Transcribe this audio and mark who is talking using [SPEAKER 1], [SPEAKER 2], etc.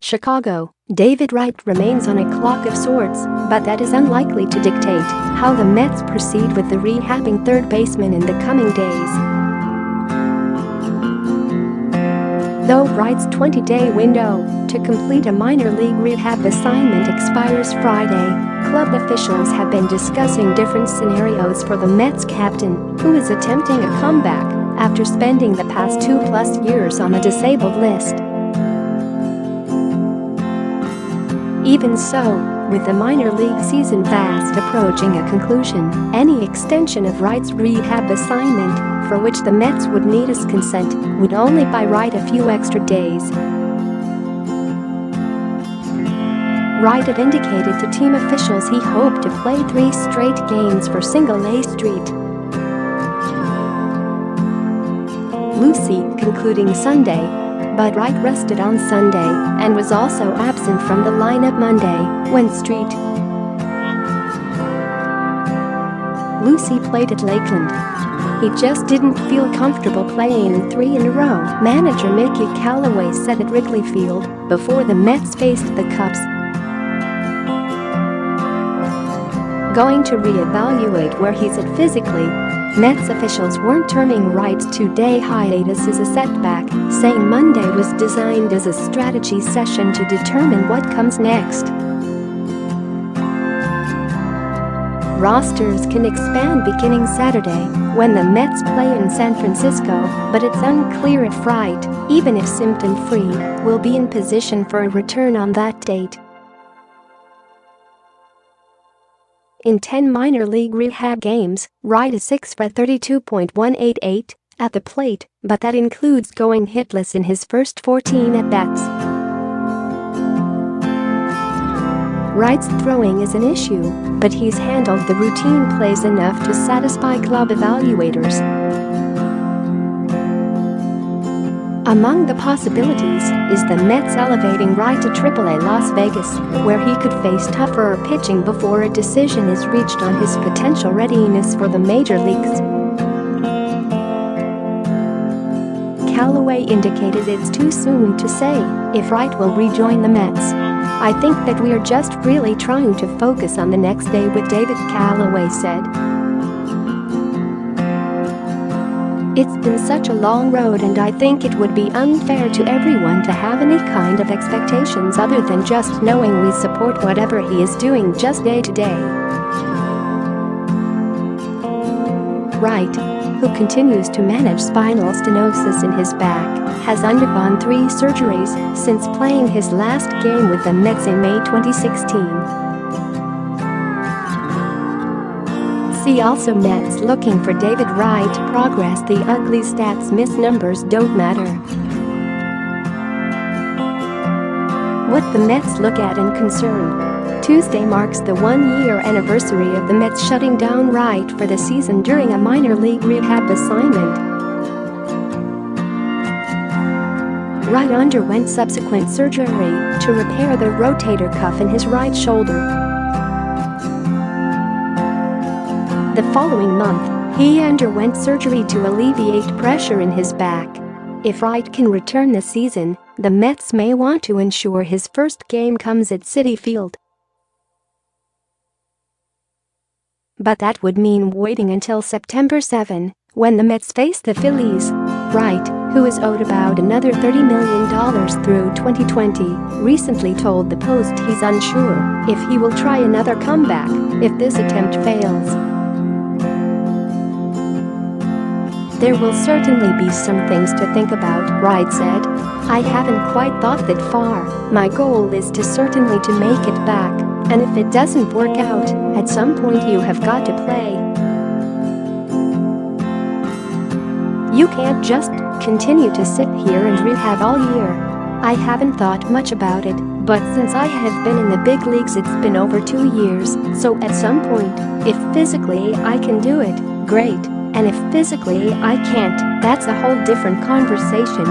[SPEAKER 1] Chicago, David Wright remains on a clock of sorts, but that is unlikely to dictate how the Mets proceed with the rehabbing third baseman in the coming days. Though Wright's 20-day window to complete a minor league rehab assignment expires Friday, club officials have been discussing different scenarios for the Mets captain, who is attempting a comeback after spending the past 2+ years on the disabled list. Even so, with the minor league season fast approaching a conclusion, any extension of Wright's rehab assignment, for which the Mets would need his consent, would only buy Wright a few extra days. Wright had indicated to team officials he hoped to play 3 straight games for Single-A Street. Lucie concluding Sunday, but Wright rested on Sunday and was also absent from the lineup Monday, when Street. Lucie played at Lakeland. He just didn't feel comfortable playing 3 in a row, manager Mickey Callaway said at Wrigley Field before the Mets faced the Cubs. Going to reevaluate where he's at physically. Mets officials weren't terming Wright's 2-day hiatus as a setback, saying Monday was designed as a strategy session to determine what comes next. Rosters can expand beginning Saturday, when the Mets play in San Francisco, but it's unclear if Wright, even if symptom-free, will be in position for a return on that date. In 10 minor league rehab games, Wright is 6 for 32.188 at the plate, but that includes going hitless in his first 14 at-bats. Wright's throwing is an issue, but he's handled the routine plays enough to satisfy club evaluators. Among the possibilities is the Mets elevating Wright to AAA Las Vegas, where he could face tougher pitching before a decision is reached on his potential readiness for the major leagues. Callaway indicated it's too soon to say if Wright will rejoin the Mets. "I think that we are just really trying to focus on the next day with David," Callaway said. "It's been such a long road, and I think it would be unfair to everyone to have any kind of expectations other than just knowing we support whatever he is doing just day to day." Wright, who continues to manage spinal stenosis in his back, has undergone 3 surgeries since playing his last game with the Mets in May 2016. See also Mets looking for David Wright progress. The ugly stats miss numbers don't matter. What the Mets look at and concern. Tuesday marks the 1-year anniversary of the Mets shutting down Wright for the season during a minor league rehab assignment. Wright underwent subsequent surgery to repair the rotator cuff in his right shoulder. The following month, he underwent surgery to alleviate pressure in his back. If Wright can return this season, the Mets may want to ensure his first game comes at Citi Field. But that would mean waiting until September 7, when the Mets face the Phillies. Wright, who is owed about another $30 million through 2020, recently told the Post he's unsure if he will try another comeback if this attempt fails. "There will certainly be some things to think about," Wright said. "I haven't quite thought that far. My goal is to certainly to make it back, and if it doesn't work out, at some point you have got to play. You can't just continue to sit here and rehab all year. I haven't thought much about it, but since I have been in the big leagues it's been over 2 years, so at some point, if physically I can do it, great. And if physically I can't, that's a whole different conversation."